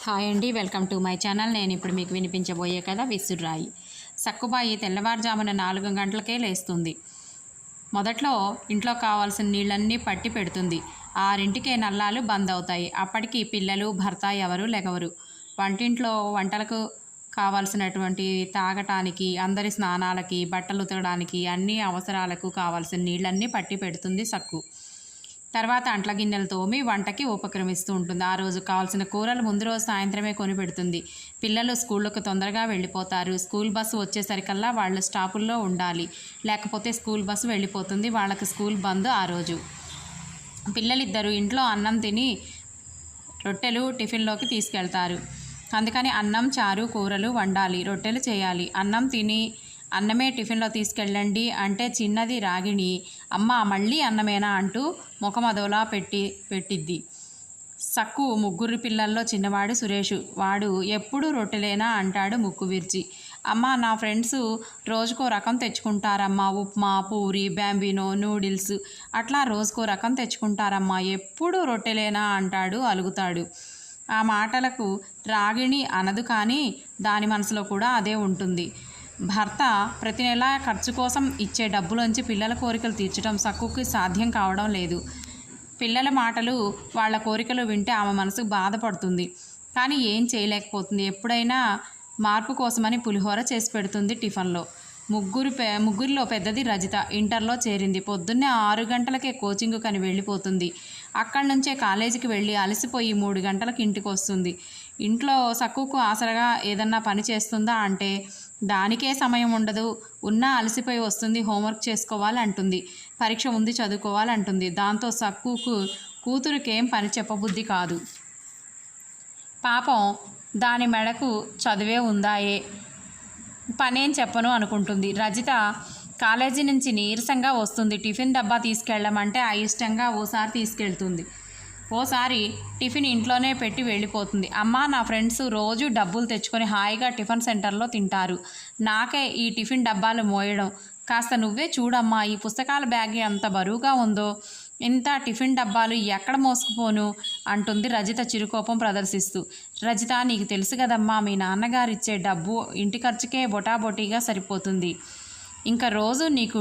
Hi అండి, welcome to my channel. నేను ఇప్పుడు మీకు వినిపించబోయే కథ విసుర్రాయి. సక్కుబాయి తెల్లవారుజామున 4 గంటలకే లేస్తుంది. మొదట్లో ఇంట్లో కావాల్సిన నీళ్ళన్నీ పట్టి పెడుతుంది. 6ంటికే నల్లాలు బంద్ అవుతాయి. అప్పటికి పిల్లలు, భర్త ఎవరు లెగవరు. వంటింట్లో వంటలకు కావాల్సినటువంటి తాగటానికి, అందరి స్నానాలకి, బట్టలు ఉతకడానికి, అన్ని అవసరాలకు కావాల్సిన నీళ్ళన్నీ పట్టి పెడుతుంది సక్కు. తర్వాత అంట్ల గిన్నెలు తోమి వంటకి ఉపక్రమిస్తూ ఉంటుంది. ఆ రోజు కావాల్సిన కూరలు ముందు రోజు సాయంత్రమే కొని పెడుతుంది. పిల్లలు స్కూళ్ళకు తొందరగా వెళ్ళిపోతారు. స్కూల్ బస్సు వచ్చేసరికల్లా వాళ్ళు స్టాపుల్లో ఉండాలి, లేకపోతే స్కూల్ బస్సు వెళ్ళిపోతుంది. వాళ్ళకి స్కూల్ బంద్ ఆ రోజు. పిల్లలిద్దరూ ఇంట్లో అన్నం తిని రొట్టెలు టిఫిన్లోకి తీసుకెళ్తారు. అందుకని అన్నం, చారు, కూరలు వండాలి, రొట్టెలు చేయాలి. అన్నమే టిఫిన్లో తీసుకెళ్ళండి అంటే చిన్నది రాగిణి అమ్మ మళ్ళీ అన్నమేనా అంటూ ముఖం అదోలా పెట్టిద్ది. సక్కు ముగ్గురు పిల్లల్లో చిన్నవాడు సురేషు. వాడు ఎప్పుడూ రొట్టెలేనా అంటాడు ముక్కు విరిచి. అమ్మ నా ఫ్రెండ్స్ రోజుకో రకం తెచ్చుకుంటారమ్మా, ఉప్మా, పూరి, బ్యాంబినో, నూడిల్స్ అట్లా రోజుకో రకం తెచ్చుకుంటారమ్మా, ఎప్పుడూ రొట్టెలేనా అంటాడు అలుగుతాడు. ఆ మాటలకు రాగిణి అనదు, కానీ దాని మనసులో కూడా అదే ఉంటుంది. భర్త ప్రతి నెల ఖర్చు కోసం ఇచ్చే డబ్బులోంచి పిల్లల కోరికలు తీర్చడం సక్కుకి సాధ్యం కావడం లేదు. పిల్లల మాటలు, వాళ్ళ కోరికలు వింటే ఆమె మనసు బాధపడుతుంది, కానీ ఏం చేయలేకపోతుంది. ఎప్పుడైనా మార్పు కోసమని పులిహోర చేసి పెడుతుంది టిఫిన్లో. ముగ్గురిలో పెద్దది రజిత. ఇంటర్లో చేరింది. పొద్దున్నే 6 గంటలకే కోచింగ్ కని వెళ్ళిపోతుంది. అక్కడి నుంచే కాలేజీకి వెళ్ళి అలసిపోయి 3 గంటలకు ఇంటికి వస్తుంది. ఇంట్లో సక్కుకు ఆసరగా ఏదన్నా పని చేస్తుందా అంటే దానికే సమయం ఉండదు. ఉన్నా అలసిపోయి వస్తుంది, హోంవర్క్ చేసుకోవాలంటుంది, పరీక్ష ఉంది చదువుకోవాలంటుంది. దాంతో సక్కుకు కూతురికేం పని చెప్పబుద్ధి కాదు. పాపం దాని మెడకు చదివే ఉందాయే, పనేం చెప్పను అనుకుంటుంది. రజిత కాలేజీ నుంచి నీరసంగా వస్తుంది. టిఫిన్ డబ్బా తీసుకెళ్ళమంటే అయిష్టంగా ఓసారి తీసుకెళ్తుంది, ఓసారి టిఫిన్ ఇంట్లోనే పెట్టి వెళ్ళిపోతుంది. అమ్మ నా ఫ్రెండ్స్ రోజు డబ్బులు తెచ్చుకొని హాయిగా టిఫిన్ సెంటర్లో తింటారు, నాకే ఈ టిఫిన్ డబ్బాలు మోయడం. కాస్త నువ్వే చూడమ్మా, ఈ పుస్తకాల బ్యాగ్ ఎంత బరువుగా ఉందో, ఇంత టిఫిన్ డబ్బాలు ఎక్కడ మోసుకుపోను అంటుంది రజిత చిరుకోపం ప్రదర్శిస్తూ. రజిత నీకు తెలుసు కదమ్మా, మీ నాన్నగారిచ్చే డబ్బు ఇంటి ఖర్చుకే బొటాబొటీగా సరిపోతుంది. ఇంకా రోజు నీకు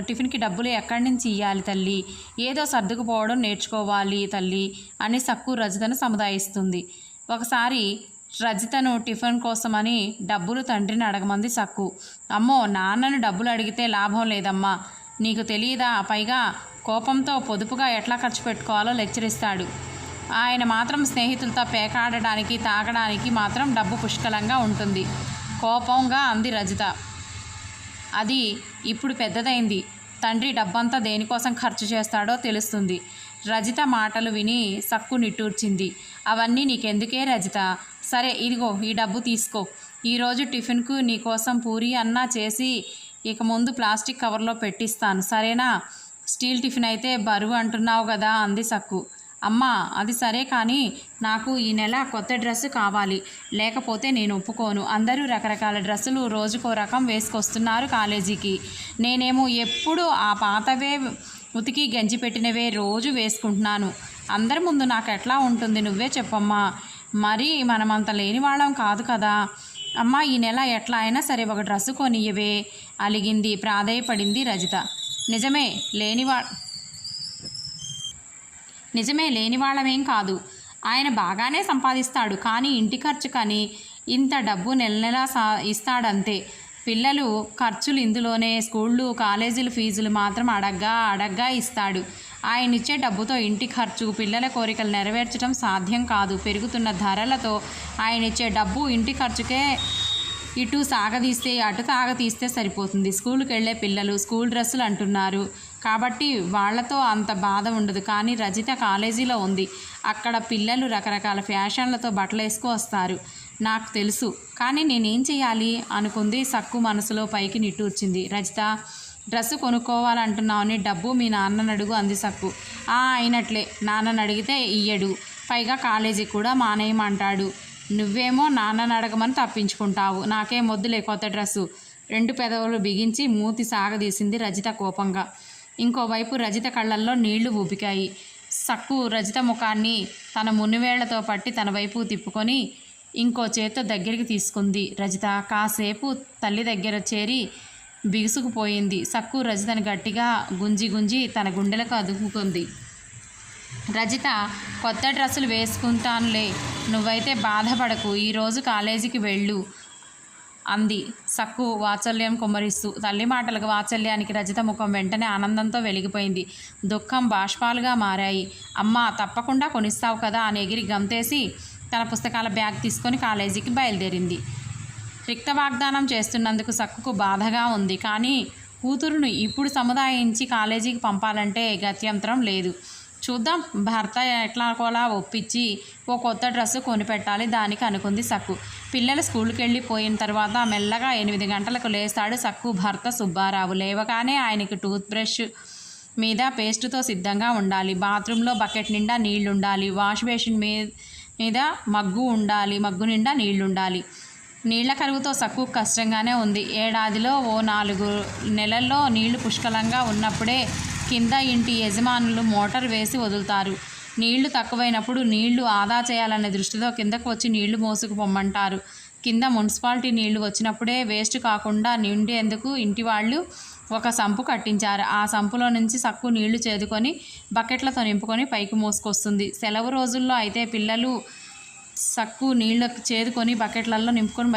టిఫిన్కి డబ్బులు ఎక్కడి నుంచి ఇవ్వాలి తల్లి, ఏదో సర్దుకుపోవడం నేర్చుకోవాలి తల్లి అని సక్కు రజితను సముదాయిస్తుంది. ఒకసారి రజితను టిఫిన్ కోసమని డబ్బులు తండ్రిని అడగమంది సక్కు. అమ్మో నాన్నను డబ్బులు అడిగితే లాభం లేదమ్మా, నీకు తెలియదా, పైగా కోపంతో పొదుపుగా ఎట్లా ఖర్చు పెట్టుకోవాలో లెక్చర్ ఇస్తాడు. ఆయన మాత్రం స్నేహితులతో పేకాడడానికి, తాగడానికి మాత్రం డబ్బు పుష్కలంగా ఉంటుంది, కోపంగా అంది రజిత. అది ఇప్పుడు పెద్దదైంది, తండ్రి డబ్బంతా దేనికోసం ఖర్చు చేస్తాడో తెలుస్తుంది. రజిత మాటలు విని సక్కు నిట్టూర్చింది. అవన్నీ నీకెందుకే రజిత, సరే ఇదిగో ఈ డబ్బు తీసుకో, ఈరోజు టిఫిన్కు నీకోసం పూరి అన్నా చేసి ఇక ముందు ప్లాస్టిక్ కవర్లో పెట్టిస్తాను సరేనా, స్టీల్ టిఫిన్ అయితే బరువు అంటున్నావు కదా అంది సక్కు. అమ్మా అది సరే, కానీ నాకు ఈ నెల కొత్త డ్రెస్సు కావాలి, లేకపోతే నేను ఒప్పుకోను. అందరూ రకరకాల డ్రెస్సులు రోజుకో రకం వేసుకొస్తున్నారు కాలేజీకి, నేనేమో ఎప్పుడు ఆ పాతవే ఉతికి గంజి పెట్టినవే రోజు వేసుకుంటున్నాను. అందరి ముందు నాకు ఎట్లా ఉంటుంది నువ్వే చెప్పమ్మా, మరి మనమంత లేని వాళ్ళం కాదు కదా. అమ్మ ఈ నెల ఎట్లా అయినా సరే ఒక డ్రెస్సు కొనియవే అలిగింది, ప్రాధేయపడింది రజిత. నిజమే లేనివాళ్ళమేం కాదు, ఆయన బాగానే సంపాదిస్తాడు, కానీ ఇంటి ఖర్చు కానీ ఇంత డబ్బు నెల నెలా ఇస్తాడంతే. పిల్లలు ఖర్చులు ఇందులోనే, స్కూళ్ళు కాలేజీల ఫీజులు మాత్రం అడగ్గా ఇస్తాడు. ఆయన ఇచ్చే డబ్బుతో ఇంటి ఖర్చు, పిల్లల కోరికలు నెరవేర్చడం సాధ్యం కాదు. పెరుగుతున్న ధరలతో ఆయన ఇచ్చే డబ్బు ఇంటి ఖర్చుకే ఇటు సాగదీస్తే అటు తాగతీస్తే సరిపోతుంది. స్కూల్కి వెళ్ళే పిల్లలు స్కూల్ డ్రెస్సులు అంటున్నారు కాబట్టి వాళ్లతో అంత బాధ ఉండదు. కానీ రజిత కాలేజీలో ఉంది, అక్కడ పిల్లలు రకరకాల ఫ్యాషన్లతో బట్టలు వేసుకు వస్తారు, నాకు తెలుసు, కానీ నేనేం చేయాలి అనుకుంది సక్కు. మనసులో పైకి నిట్టూర్చింది. రజిత డ్రెస్సు కొనుక్కోవాలంటున్నావని డబ్బు మీ నాన్నని అడుగు అంది సక్కు. అయినట్లే, నాన్నని అడిగితే ఇయ్యడు, పైగా కాలేజీ కూడా మానేయమంటాడు. నువ్వేమో నాన్నని అడగమని తప్పించుకుంటావు, నాకేం వద్దులే కొత్త డ్రెస్సు. 2 పెదవులు బిగించి మూతి సాగదీసింది రజిత కోపంగా. ఇంకోవైపు రజిత కళ్ళల్లో నీళ్లు ఊపికాయి. సక్కు రజిత ముఖాన్ని తన మునివేళ్లతో పట్టి తన వైపు తిప్పుకొని ఇంకో చేత్తో దగ్గరికి తీసుకుంది. రజిత కాసేపు తల్లి దగ్గర చేరి బిగుసుకుపోయింది. సక్కు రజితని గట్టిగా గుంజి గుంజి తన గుండెలకు అదుపుకుంది. రజిత, కొత్త డ్రెస్సులు వేసుకుంటానులే, నువ్వైతే బాధపడకు, ఈరోజు కాలేజీకి వెళ్ళు అంది సక్కు వాత్సల్యం కుమ్మరిస్తూ. తల్లి మాటలకు వాత్సల్యానికి రజిత ముఖం వెంటనే ఆనందంతో వెలిగిపోయింది. దుఃఖం బాష్పాలుగా మారాయి. అమ్మా, తప్పకుండా కొనిస్తావు కదా అని ఎగిరి గంతేసి తన పుస్తకాల బ్యాగ్ తీసుకొని కాలేజీకి బయలుదేరింది. రిక్త వాగ్దానం చేస్తున్నందుకు సక్కుకు బాధగా ఉంది. కానీ కూతురును ఇప్పుడు సముదాయించి కాలేజీకి పంపాలంటే గత్యంతరం లేదు. చూద్దాం, భర్త ఎట్లాగోలా ఒప్పించి ఓ కొత్త డ్రెస్సు కొనిపెట్టాలి దానికి అనుకుంది సక్కు. పిల్లలు స్కూల్కి వెళ్ళిపోయిన తర్వాత మెల్లగా 8 గంటలకు లేస్తాడు సక్కు భర్త సుబ్బారావు. లేవగానే ఆయనకి టూత్ బ్రష్ మీద పేస్టుతో సిద్ధంగా ఉండాలి. బాత్రూంలో బకెట్ నిండా నీళ్లుండాలి. వాష్ బేసిన్ మీద మగ్గు నిండా నీళ్లుండాలి. నీళ్ల కరువుతో సక్కు కష్టంగానే ఉంది. ఏడాదిలో ఓ 4 నెలల్లో నీళ్లు పుష్కలంగా ఉన్నప్పుడే కింద ఇంటి యజమానులు మోటార్ వేసి వదులుతారు. నీళ్లు తక్కువైనప్పుడు నీళ్లు ఆదా చేయాలనే దృష్టితో కిందకు వచ్చి నీళ్లు మోసుకు పొమ్మంటారు. కింద మున్సిపాలిటీ నీళ్లు వచ్చినప్పుడే వేస్ట్ కాకుండా నిండేందుకు ఇంటి వాళ్ళు ఒక సంపు కట్టించారు. ఆ సంపులో నుంచి సక్కు నీళ్లు చేదుకొని బకెట్లతో నింపుకొని పైకి మోసుకొస్తుంది. సెలవు రోజుల్లో అయితే పిల్లలు సక్కు నీళ్లు చేదుకొని బకెట్లలో నింపుకొని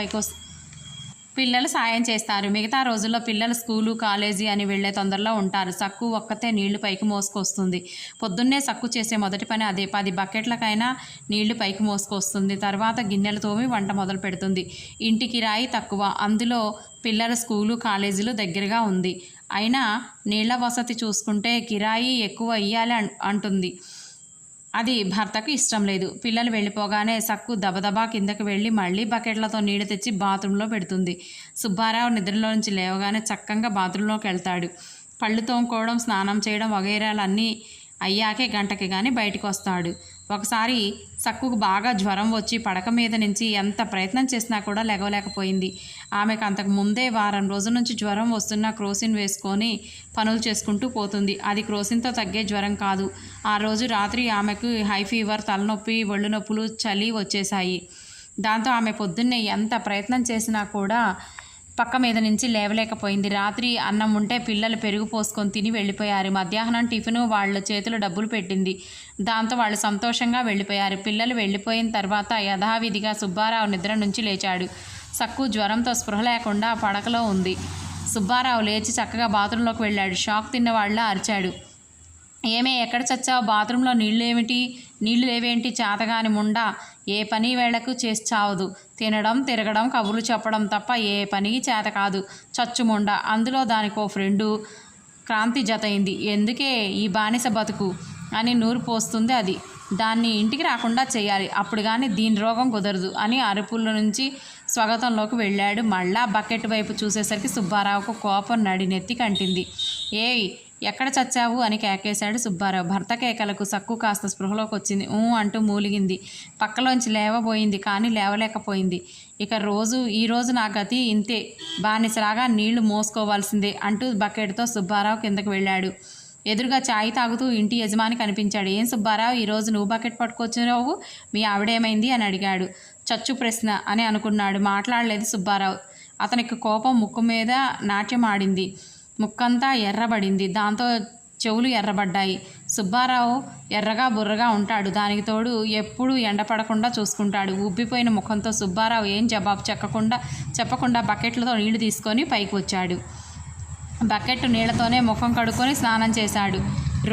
పిల్లలు సాయం చేస్తారు. మిగతా రోజుల్లో పిల్లలు స్కూలు కాలేజీ అని వెళ్లే తొందరలో ఉంటారు. సక్కు ఒక్కతే నీళ్లు పైకి మోసుకొస్తుంది. పొద్దున్నే సక్కు చేసే మొదటి పని అదే. 10 బకెట్లకైనా నీళ్లు పైకి మోసుకొస్తుంది. తర్వాత గిన్నెలు తోమి వంట మొదలు పెడుతుంది. ఇంటి కిరాయి తక్కువ, అందులో పిల్లల స్కూలు కాలేజీలు దగ్గరగా ఉంది. అయినా నీళ్ల వసతి చూసుకుంటే కిరాయి ఎక్కువ ఇయ్యాలి అంటుంది. అది భర్తకు ఇష్టం లేదు. పిల్లలు వెళ్ళిపోగానే సక్కు దబదబా కిందకి వెళ్ళి మళ్ళీ బకెట్లతో నీళ్లు తెచ్చి బాత్రూంలో పెడుతుంది. సుబ్బారావు నిద్రలో నుంచి లేవగానే చక్కగా బాత్రూంలోకి వెళ్తాడు. పళ్ళు తోముకోవడం, స్నానం చేయడం వగైరాలన్నీ అయ్యాకే గంటకి కానీ బయటకు వస్తాడు. ఒకసారి సక్కుకు బాగా జ్వరం వచ్చి పడక మీద నుంచి ఎంత ప్రయత్నం చేసినా కూడా లెగవలేకపోయింది. ఆమెకు అంతకు ముందే వారం రోజుల నుంచి జ్వరం వస్తున్నా క్రోసిన్ వేసుకొని పనులు చేసుకుంటూ పోతుంది. అది క్రోసిన్తో తగ్గే జ్వరం కాదు. ఆ రోజు రాత్రి ఆమెకు హై ఫీవర్, తలనొప్పి, ఒళ్ళు నొప్పులు, చలి వచ్చేశాయి. దాంతో ఆమె పొద్దున్నే ఎంత ప్రయత్నం చేసినా కూడా పక్క మీద నుంచి లేవలేకపోయింది. రాత్రి అన్నం ఉంటే పిల్లలు పెరుగు పోసుకొని తిని వెళ్ళిపోయారు. మధ్యాహ్నం టిఫిను వాళ్ళ చేతిలో డబ్బులు పెట్టింది. దాంతో వాళ్ళు సంతోషంగా వెళ్ళిపోయారు. పిల్లలు వెళ్ళిపోయిన తర్వాత యథావిధిగా సుబ్బారావు నిద్ర నుంచి లేచాడు. సక్కు జ్వరంతో స్పృహ లేకుండా పడకలో ఉంది. సుబ్బారావు లేచి చక్కగా బాత్రూంలోకి వెళ్ళాడు. షాక్ తిన్న వాళ్ళ అరిచాడు. ఏమే, ఎక్కడ చచ్చావు? బాత్రూంలో నీళ్లు లేవేంటి? చేతగాని ముండా, ఏ పని వేళకు చేసి చావదు. తినడం, తిరగడం, కబుర్లు చెప్పడం తప్ప ఏ పనికి చేత కాదు. చచ్చుముండా. అందులో దానికో ఫ్రెండు క్రాంతి జతయింది. ఎందుకే ఈ బానిస బతుకు అని నూరు పోస్తుంది అది. దాన్ని ఇంటికి రాకుండా చేయాలి, అప్పుడు కానీ దీని రోగం కుదరదు అని అరుపుల నుంచి స్వాగతంలోకి వెళ్ళాడు. మళ్ళా బకెట్ వైపు చూసేసరికి సుబ్బారావుకు కోపం నడినెత్తి కంటింది. ఏయ్, ఎక్కడ చచ్చావు అని కేకేశాడు సుబ్బారావు. భర్త కేకలకు సక్కు కాస్త స్పృహలోకి వచ్చింది. అంటూ మూలిగింది. పక్కలోంచి లేవబోయింది, కానీ లేవలేకపోయింది. ఇక ఈరోజు నా గతి ఇంతే, బానిసలాగా నీళ్లు మోసుకోవాల్సిందే అంటూ బకెట్తో సుబ్బారావు కిందకు వెళ్ళాడు. ఎదురుగా చాయ్ తాగుతూ ఇంటి యజమాని కనిపించాడు. ఏం సుబ్బారావు, ఈరోజు నువ్వు బకెట్ పట్టుకొచ్చినావు, మీ ఆవిడేమైంది అని అడిగాడు. చచ్చు ప్రశ్న అని అనుకున్నాడు. మాట్లాడలేదు సుబ్బారావు. అతనికి కోపం ముక్కు మీద నాట్యం ఆడింది. ముక్కంతా ఎర్రబడింది. దాంతో చెవులు ఎర్రబడ్డాయి. సుబ్బారావు ఎర్రగా బుర్రగా ఉంటాడు. దానికి తోడు ఎప్పుడూ ఎండపడకుండా చూసుకుంటాడు. ఉబ్బిపోయిన ముఖంతో సుబ్బారావు ఏం జవాబు చెప్పకుండా బకెట్లతో నీళ్లు తీసుకొని పైకి వచ్చాడు. బకెట్ నీళ్లతోనే ముఖం కడుక్కొని స్నానం చేశాడు.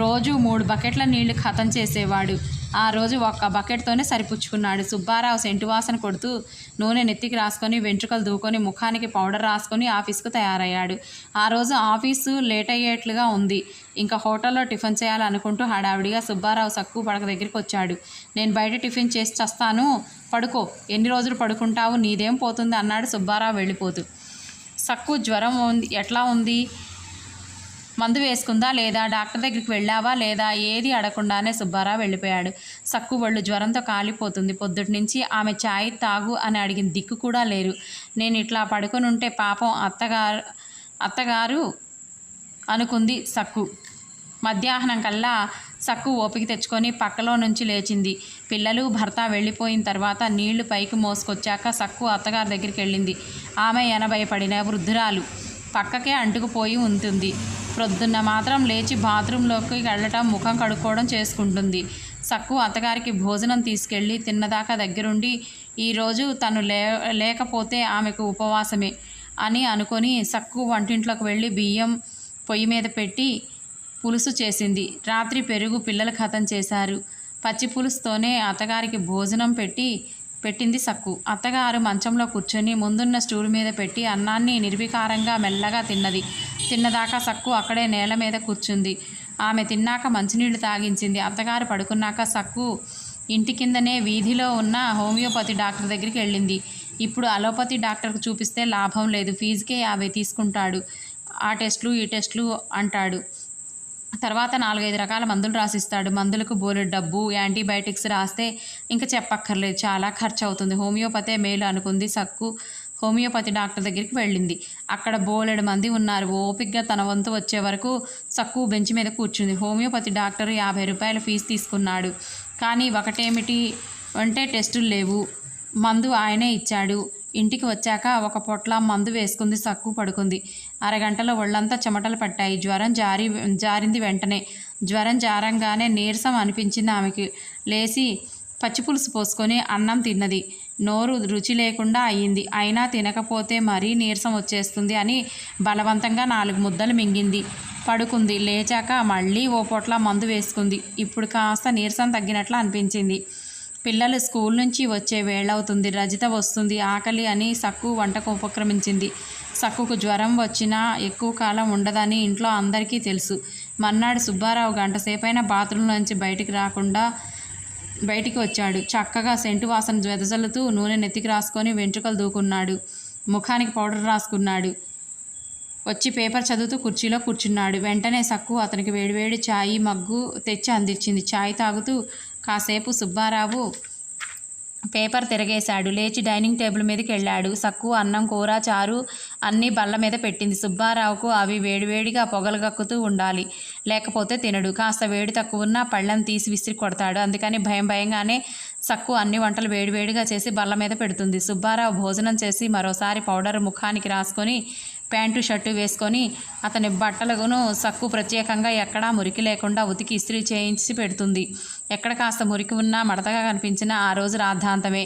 రోజు 3 బకెట్ల నీళ్లు ఖతం చేసేవాడు. ఆ రోజు ఒక్క బకెట్తోనే సరిపుచ్చుకున్నాడు. సుబ్బారావు సెంటు వాసన కొడుతూ నూనె నెత్తికి రాసుకొని వెంట్రుకలు దూకొని ముఖానికి పౌడర్ రాసుకొని ఆఫీస్కు తయారయ్యాడు. ఆ రోజు ఆఫీసు లేట్ అయ్యేట్లుగా ఉంది. ఇంకా హోటల్లో టిఫిన్ చేయాలనుకుంటూ హడావిడిగా సుబ్బారావు సక్కు పడక దగ్గరికి వచ్చాడు. నేను బయట టిఫిన్ చేసి చస్తాను, పడుకో, ఎన్ని రోజులు పడుకుంటావు, నీదేం పోతుంది అన్నాడు సుబ్బారావు వెళ్ళిపోతూ. సక్కు జ్వరం ఎట్లా ఉంది, మందు వేసుకుందా లేదా, డాక్టర్ దగ్గరికి వెళ్ళావా లేదా, ఏది అడగకుండానే సుబ్బారావు వెళ్ళిపోయాడు. సక్కు ఒళ్ళు జ్వరంతో కాలిపోతుంది. పొద్దుటి నుంచి ఆమె ఛాయ్ తాగు అని అడిగిన దిక్కు కూడా లేరు. నేను ఇట్లా పడుకొని ఉంటే పాపం అత్తగారు అనుకుంది సక్కు. మధ్యాహ్నం కల్లా సక్కు ఓపిక తెచ్చుకొని పక్కలో నుంచి లేచింది. పిల్లలు భర్త వెళ్ళిపోయిన తర్వాత నీళ్లు పైకి మోసుకొచ్చాక సక్కు అత్తగారి దగ్గరికి వెళ్ళింది. ఆమె 80 పడిన వృద్ధురాలు, పక్కకే అంటుకుపోయి ఉంటుంది. ప్రొద్దున్న మాత్రం లేచి బాత్రూంలోకి వెళ్ళటం, ముఖం కడుక్కోవడం చేసుకుంటుంది. సక్కు అత్తగారికి భోజనం తీసుకెళ్ళి తిన్నదాకా దగ్గరుండి ఈరోజు తను లేకపోతే ఆమెకు ఉపవాసమే అని అనుకొని సక్కు వంటింట్లోకి వెళ్ళి బియ్యం పొయ్యి మీద పెట్టి పులుసు చేసింది. రాత్రి పెరుగు పిల్లలు ఖతం చేశారు. పచ్చి పులుసుతోనే అత్తగారికి భోజనం పెట్టింది సక్కు. అత్తగారు మంచంలో కూర్చొని ముందున్న స్టూల్ మీద పెట్టి అన్నాన్ని నిర్వికారంగా మెల్లగా తిన్నది. తిన్నదాకా సక్కు అక్కడే నేల మీద కూర్చుంది. ఆమె తిన్నాక మంచినీళ్లు తాగించింది. అత్తగారు పడుకున్నాక సక్కు ఇంటి కిందనే వీధిలో ఉన్న హోమియోపతి డాక్టర్ దగ్గరికి వెళ్ళింది. ఇప్పుడు అలోపతి డాక్టర్కు చూపిస్తే లాభం లేదు, ఫీజుకే 50 తీసుకుంటాడు. ఆ టెస్టులు ఈ టెస్టులు అంటాడు. తర్వాత 4-5 రకాల మందులు రాసిస్తాడు. మందులకు బోలెడు డబ్బు. యాంటీబయాటిక్స్ రాస్తే ఇంకా చెప్పక్కర్లేదు, చాలా ఖర్చు అవుతుంది. హోమియోపతే మేలు అనుకుంది సక్కు. హోమియోపతి డాక్టర్ దగ్గరికి వెళ్ళింది. అక్కడ బోలెడు మంది ఉన్నారు. ఓపికగా తన వంతు వచ్చే వరకు సక్కు బెంచ్ మీద కూర్చుంది. హోమియోపతి డాక్టరు 50 రూపాయల ఫీజు తీసుకున్నాడు. కానీ ఒకటేమిటి అంటే టెస్టులు లేవు, మందు ఆయనే ఇచ్చాడు. ఇంటికి వచ్చాక ఒక పొట్ల మందు వేసుకుంది. సక్కు పడుకుంది. అరగంటలో ఒళ్ళంతా చెమటలు పట్టాయి. జ్వరం జారింది. వెంటనే జ్వరం జారంగానే నీరసం అనిపించింది ఆమెకి. లేచి పచ్చిపులుసు పోసుకొని అన్నం తిన్నది. నోరు రుచి లేకుండా అయ్యింది. అయినా తినకపోతే మరీ నీరసం వచ్చేస్తుంది అని బలవంతంగా 4 ముద్దలు మింగింది. పడుకుంది. లేచాక మళ్ళీ ఓ పొట్ల మందు వేసుకుంది. ఇప్పుడు కాస్త నీరసం తగ్గినట్లు అనిపించింది. పిల్లలు స్కూల్ నుంచి వచ్చే వేళవుతుంది. రజిత వస్తుంది. ఆకలి అని సక్కు వంటకు ఉపక్రమించింది. సక్కుకు జ్వరం వచ్చినా ఎక్కువ కాలం ఉండదని ఇంట్లో అందరికీ తెలుసు. మర్నాడు సుబ్బారావు గంటసేపైనా బాత్రూంలోంచి బయటికి వచ్చాడు. చక్కగా సెంటు వాసన వెదజల్లుతూ నూనె నెత్తికి రాసుకొని వెంట్రుకలు దూకున్నాడు. ముఖానికి పౌడర్ రాసుకున్నాడు. వచ్చి పేపర్ చదువుతూ కుర్చీలో కూర్చున్నాడు. వెంటనే సక్కు అతనికి వేడివేడి ఛాయ్ మగ్గు తెచ్చి అందించింది. ఛాయ్ తాగుతూ కాసేపు సుబ్బారావు పేపర్ తిరగేశాడు. లేచి డైనింగ్ టేబుల్ మీదకి వెళ్ళాడు. సక్కు అన్నం, కూర, చారు అన్నీ బల్ల మీద పెట్టింది. సుబ్బారావుకు అవి వేడివేడిగా పొగలు కక్కుతూ ఉండాలి, లేకపోతే తినడు. కాస్త వేడి తక్కువ ఉన్నా పళ్ళెం తీసి విసిరి కొడతాడు. అందుకని భయంగానే సక్కు అన్ని వంటలు వేడివేడిగా చేసి బల్ల మీద పెడుతుంది. సుబ్బారావు భోజనం చేసి మరోసారి పౌడర్ ముఖానికి రాసుకొని ప్యాంటు షర్టు వేసుకొని అతని బట్టలను సక్కు ప్రత్యేకంగా ఎక్కడా మురికి లేకుండా ఉతికి ఇస్త్రీ చేయించి పెడుతుంది. ఎక్కడ కాస్త మురికి ఉన్నా మడతగా కనిపించినా ఆ రోజు రాద్ధాంతమే.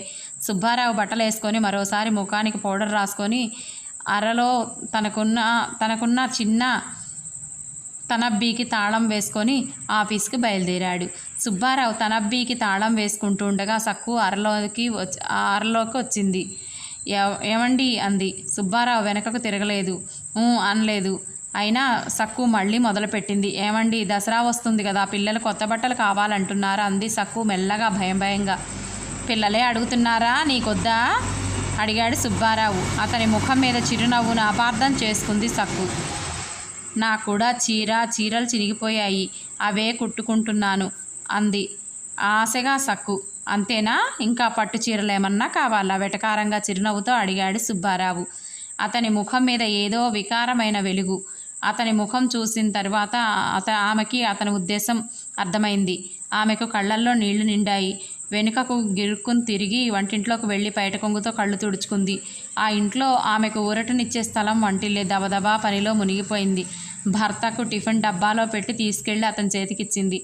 సుబ్బారావు బట్టలు వేసుకొని మరోసారి ముఖానికి పౌడర్ రాసుకొని అరలో తనకున్న చిన్న తనబ్బీకి తాళం వేసుకొని ఆఫీస్కి బయలుదేరాడు. సుబ్బారావు తనబ్బీకి తాళం వేసుకుంటుండగా సక్కు అరలోకి వచ్చింది. ఏమండి అంది. సుబ్బారావు వెనకకు తిరగలేదు, అనలేదు. అయినా సక్కు మళ్ళీ మొదలుపెట్టింది. ఏమండి, దసరా వస్తుంది కదా, పిల్లలు కొత్త బట్టలు కావాలంటున్నారా అంది సక్కు మెల్లగా భయంగా. పిల్లలే అడుగుతున్నారా, నీకొద్దా అడిగాడు సుబ్బారావు. అతని ముఖం మీద చిరునవ్వును అపార్థం చేసుకుంది సక్కు. నాకు కూడా చీరలు చిరిగిపోయాయి, అవే కుట్టుకుంటున్నాను అంది ఆశగా సక్కు. అంతేనా, ఇంకా పట్టు చీరలేమన్నా కావాలా వెటకారంగా చిరునవ్వుతో అడిగాడు సుబ్బారావు. అతని ముఖం మీద ఏదో వికారమైన వెలుగు. అతని ముఖం చూసిన తర్వాత ఆమెకి అతని ఉద్దేశం అర్థమైంది. ఆమెకు కళ్ళల్లో నీళ్లు నిండాయి. వెనుకకు గిరుక్కుని తిరిగి వంటింట్లోకి వెళ్ళి బయట కొంగుతో కళ్ళు తుడుచుకుంది. ఆ ఇంట్లో ఆమెకు ఊరటనిచ్చే స్థలం వంటిల్లే. దబదబా పనిలో మునిగిపోయింది. భర్తకు టిఫిన్ డబ్బాలో పెట్టి తీసుకెళ్ళి అతని చేతికిచ్చింది.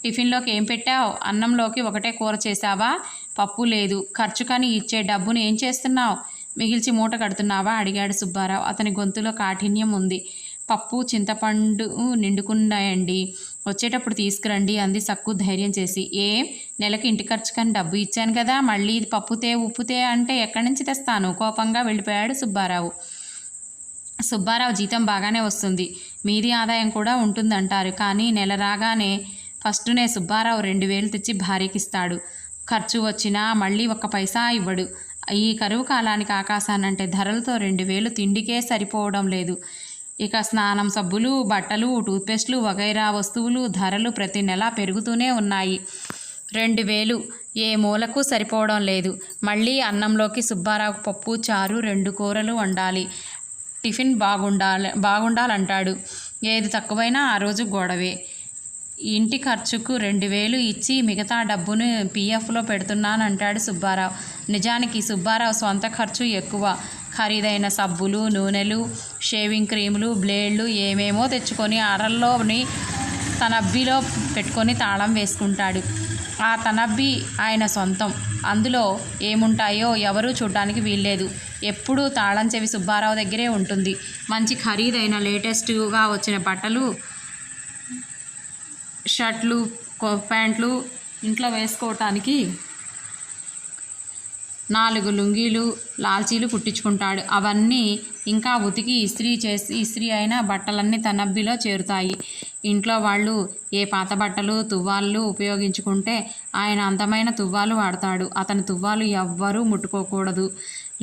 టిఫిన్లోకి ఏం పెట్టావు? అన్నంలోకి ఒకటే కూర చేశావా? పప్పు లేదు. ఖర్చుకని ఇచ్చే డబ్బును ఏం చేస్తున్నావు? మిగిల్చి మూట కడుతున్నావా అడిగాడు సుబ్బారావు. అతని గొంతులో కాఠిన్యం ఉంది. పప్పు చింతపండు నిండుకున్నాయండి, వచ్చేటప్పుడు తీసుకురండి అంది సక్కు ధైర్యం చేసి. నెలకి ఇంటి ఖర్చుకని డబ్బు ఇచ్చాను కదా, మళ్ళీ ఇది పప్పుతే ఉప్పుతే అంటే ఎక్కడి నుంచి తెస్తాను? కోపంగా వెళ్ళిపోయాడు సుబ్బారావు. సుబ్బారావు జీతం బాగానే వస్తుంది, మీది ఆదాయం కూడా ఉంటుందంటారు. కానీ నెల రాగానే ఫస్టునే సుబ్బారావు 2000 తెచ్చి భార్యకిస్తాడు. ఖర్చు వచ్చినా మళ్ళీ 1 పైసా ఇవ్వడు. ఈ కరువు కాలానికి ఆకాశానంటే ధరలతో 2000 తిండికే సరిపోవడం లేదు. ఇక స్నానం సబ్బులు, బట్టలు, టూత్పేస్టులు వగైరా వస్తువులు ధరలు ప్రతి నెల పెరుగుతూనే ఉన్నాయి. 2000 ఏ మూలకు సరిపోవడం లేదు. మళ్ళీ అన్నంలోకి సుబ్బారావు పప్పు, చారు, 2 కూరలు వండాలి. టిఫిన్ బాగుండాలంటాడు. ఏది తక్కువైనా ఆ రోజు గొడవే. ఇంటి ఖర్చుకు 2000 ఇచ్చి మిగతా డబ్బును పీఎఫ్లో పెడుతున్నానంటాడు సుబ్బారావు. నిజానికి సుబ్బారావు సొంత ఖర్చు ఎక్కువ. ఖరీదైన సబ్బులు, నూనెలు, షేవింగ్ క్రీములు, బ్లేడ్లు ఏమేమో తెచ్చుకొని అరల్లోని తనబ్బిలో పెట్టుకొని తాళం వేసుకుంటాడు. ఆ తనబ్బి ఆయన సొంతం. అందులో ఏముంటాయో ఎవరూ చూడ్డానికి వీల్లేదు. ఎప్పుడూ తాళం చెవి సుబ్బారావు దగ్గరే ఉంటుంది. మంచి ఖరీదైన లేటెస్ట్గా వచ్చిన బట్టలు, షర్ట్లు, ప్యాంట్లు ఇంట్లో వేసుకోవటానికి 4 లుంగీలు, లాల్చీలు కుట్టించుకుంటాడు. అవన్నీ ఇంకా ఉతికి ఇస్త్రీ అయిన బట్టలన్నీ తనబ్బిలో చేరుతాయి. ఇంట్లో వాళ్ళు ఏ పాత బట్టలు, తువ్వాళ్ళు ఉపయోగించుకుంటే ఆయన అందమైన తువ్వాలు వాడతాడు. అతని తువ్వాలు ఎవ్వరూ ముట్టుకోకూడదు.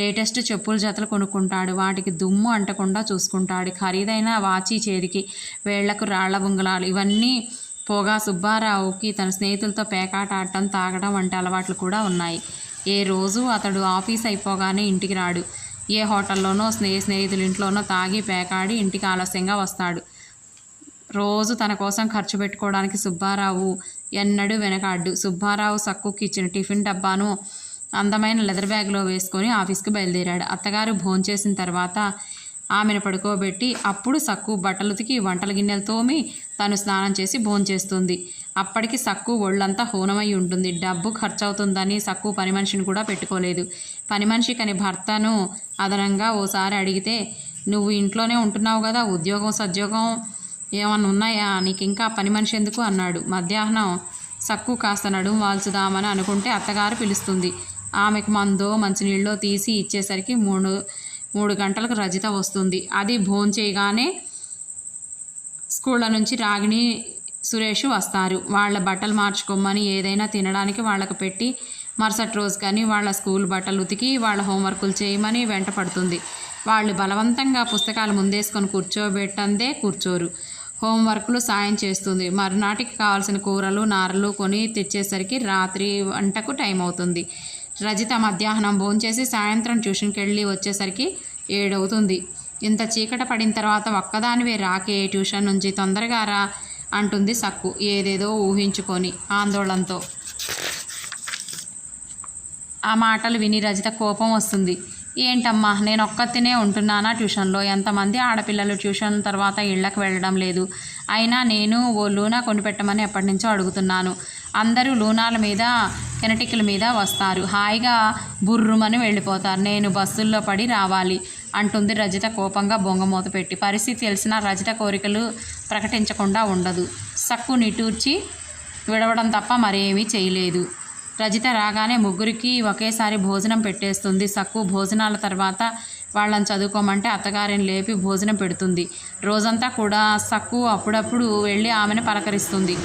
లేటెస్ట్ చెప్పుల జతలు కొనుక్కుంటాడు. వాటికి దుమ్ము అంటకుండా చూసుకుంటాడు. ఖరీదైన వాచి చేతికి, వేళ్లకు రాళ్ల బుంగలాలు, ఇవన్నీ పోగా సుబ్బారావుకి తన స్నేహితులతో పేకాట ఆడటం, తాగడం వంటి అలవాట్లు కూడా ఉన్నాయి. ఏ రోజు అతడు ఆఫీస్ అయిపోగానే ఇంటికి రాడు. ఏ హోటల్లోనో స్నేహితుల ఇంట్లోనో తాగి పేకాడి ఇంటికి ఆలస్యంగా వస్తాడు. రోజు తన కోసం ఖర్చు పెట్టుకోవడానికి సుబ్బారావు ఎన్నడూ వెనకాడ్డు. సుబ్బారావు సక్కుకి ఇచ్చిన టిఫిన్ డబ్బాను అందమైన లెదర్ బ్యాగ్లో వేసుకొని ఆఫీస్కి బయలుదేరాడు. అత్తగారు భోంచేసిన తర్వాత ఆమెను పడుకోబెట్టి అప్పుడు సక్కు బట్టలు ఉతికి వంటల గిన్నెలు తోమి తను స్నానం చేసి భోంచేస్తుంది. అప్పటికి సక్కు ఒళ్ళంతా హూనమై ఉంటుంది. డబ్బు ఖర్చు అవుతుందని సక్కు పని మనిషిని కూడా పెట్టుకోలేదు. పని మనిషి కని భర్తను అదనంగా ఓసారి అడిగితే, నువ్వు ఇంట్లోనే ఉంటున్నావు కదా, ఉద్యోగం సద్యోగం ఏమన్నా ఉన్నాయా, నీకు ఇంకా పని మనిషి ఎందుకు అన్నాడు. మధ్యాహ్నం సక్కు కాస్త నడుము వాల్చుదామని అనుకుంటే అత్తగారు పిలుస్తుంది. ఆమెకు మందో మంచినీళ్ళో తీసి ఇచ్చేసరికి 3 గంటలకు రజిత వస్తుంది. అది భోంచేయగానే స్కూళ్ళ నుంచి రాగిణి, సురేష్ వస్తారు. వాళ్ళ బట్టలు మార్చుకోమని ఏదైనా తినడానికి వాళ్ళకు పెట్టి మరుసటి రోజు కానీ వాళ్ళ స్కూల్ బట్టలు ఉతికి వాళ్ళ హోంవర్కులు చేయమని వెంట పడుతుంది. వాళ్ళు బలవంతంగా పుస్తకాలు ముందేసుకొని కూర్చోబెట్టందే కూర్చోరు. హోంవర్క్లు సాయం చేస్తుంది. మరునాటికి కావాల్సిన కూరలు, నారలు కొని తెచ్చేసరికి రాత్రి వంటకు టైం అవుతుంది. రజిత మధ్యాహ్నం భోంచేసి సాయంత్రం ట్యూషన్కి వెళ్ళి వచ్చేసరికి 7 అవుతుంది. ఇంత చీకట పడిన తర్వాత ఒక్కదానివే రాకే ట్యూషన్ నుంచి, తొందరగా రా అంటుంది సక్కు ఏదేదో ఊహించుకొని ఆందోళనతో. ఆ మాటలు విని రజిత కోపం వస్తుంది. ఏంటమ్మా, నేను ఒక్కతినే ఉంటున్నానా ట్యూషన్లో? ఎంతమంది ఆడపిల్లలు ట్యూషన్ తర్వాత ఇళ్లకు వెళ్ళడం లేదు. అయినా నేను ఓ లూనా కొనిపెట్టమని ఎప్పటి నుంచో అడుగుతున్నాను. అందరూ లూనాల మీద, కెనటికల మీద వస్తారు, హాయిగా బుర్రుమని వెళ్ళిపోతారు. నేను బస్సుల్లో పడి రావాలి అంటుంది రజిత కోపంగా బొంగమూత పెట్టి. పరిస్థితి తెలిసిన రజిత కోరికలు ప్రకటించకుండా ఉండదు. సక్కు నిట్టూర్చి విడవడం తప్ప మరేమీ చేయలేదు. రజిత రాగానే ముగ్గురికి ఒకేసారి భోజనం పెట్టేస్తుంది. సక్కు భోజనాల తర్వాత వాళ్ళని చదువుకోమంటే అత్తగారిని లేపి భోజనం పెడుతుంది. రోజంతా కూడా సక్కు అప్పుడప్పుడు వెళ్ళి ఆమెను పలకరిస్తుంది.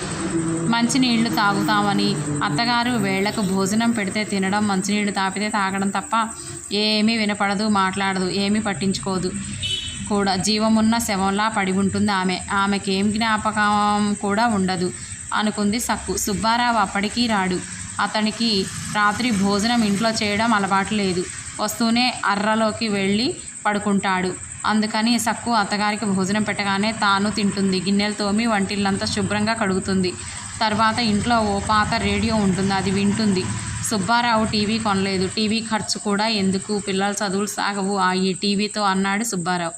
మంచినీళ్లు తాగుతామని. అత్తగారు వేళ్లకు భోజనం పెడితే తినడం, మంచినీళ్లు తాపితే తాగడం తప్ప ఏమీ వినపడదు, మాట్లాడదు, ఏమీ పట్టించుకోదు కూడా. జీవమున్న శవంలా పడి ఉంటుంది ఆమెకేం జ్ఞాపకం కూడా ఉండదు అనుకుంది సక్కు. సుబ్బారావు అప్పటికీ రాడు. అతనికి రాత్రి భోజనం ఇంట్లో చేయడం అలవాటు లేదు. వస్తూనే అర్రలోకి వెళ్ళి పడుకుంటాడు. అందుకని సక్కు అత్తగారికి భోజనం పెట్టగానే తాను తింటుంది. గిన్నెలు తోమి వంటిల్లంతా శుభ్రంగా కడుగుతుంది. తర్వాత ఇంట్లో ఓ పాత రేడియో ఉంటుంది, అది వింటుంది. సుబ్బారావు టీవీ కొనలేదు. టీవీ ఖర్చు కూడా ఎందుకు, పిల్లల చదువులు సాగవు ఈ టీవీతో అన్నాడు సుబ్బారావు.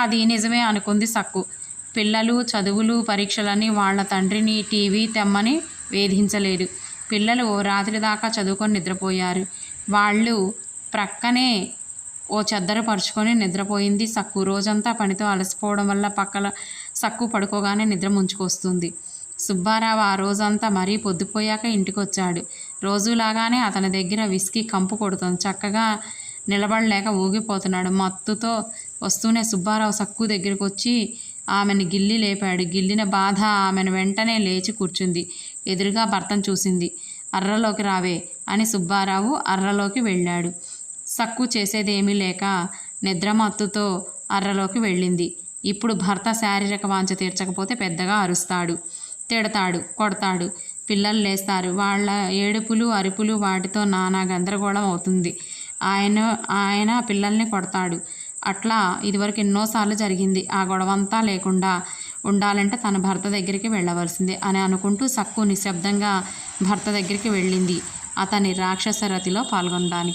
అది నిజమే అనుకుంది సక్కు. పిల్లలు చదువులు పరీక్షలని వాళ్ళ తండ్రిని టీవీ తెమ్మని వేధించలేదు. పిల్లలు ఓ రాత్రి దాకా చదువుకొని నిద్రపోయారు. వాళ్ళు ప్రక్కనే ఓ చెద్దరు పరుచుకొని నిద్రపోయింది సక్కు. రోజంతా పనితో అలసిపోవడం వల్ల పక్కల సక్కు పడుకోగానే నిద్ర ముంచుకొస్తుంది. సుబ్బారావు ఆ రోజంతా మరీ పొద్దుపోయాక ఇంటికి వచ్చాడు. రోజులాగానే అతని దగ్గర విస్కీ కంపు కొడుతుంది. చక్కగా నిలబడలేక ఊగిపోతున్నాడు. మత్తుతో వస్తూనే సుబ్బారావు సక్కు దగ్గరికి వచ్చి ఆమెను గిల్లి లేపాడు. గిల్లిన బాధ ఆమెను వెంటనే లేచి కూర్చుంది. ఎదురుగా భర్తను చూసింది. అర్రలోకి రావే అని సుబ్బారావు అర్రలోకి వెళ్ళాడు. సక్కు చేసేదేమీ లేక నిద్రమత్తుతో అర్రలోకి వెళ్ళింది. ఇప్పుడు భర్త శారీరక వాంఛ తీర్చకపోతే పెద్దగా అరుస్తాడు, తిడతాడు, కొడతాడు. పిల్లలు లేస్తారు. వాళ్ళ ఏడుపులు అరుపులు వాటితో నానా గందరగోళం అవుతుంది. ఆయన పిల్లల్ని కొడతాడు. అట్లా ఇదివరకు ఎన్నోసార్లు జరిగింది. ఆ గొడవంతా లేకుండా ఉండాలంటే తన భర్త దగ్గరికి వెళ్ళవలసిందే అని అనుకుంటూ సక్కు నిశ్శబ్దంగా భర్త దగ్గరికి వెళ్ళింది అతని రాక్షస రతిలో పాల్గొనడానికి.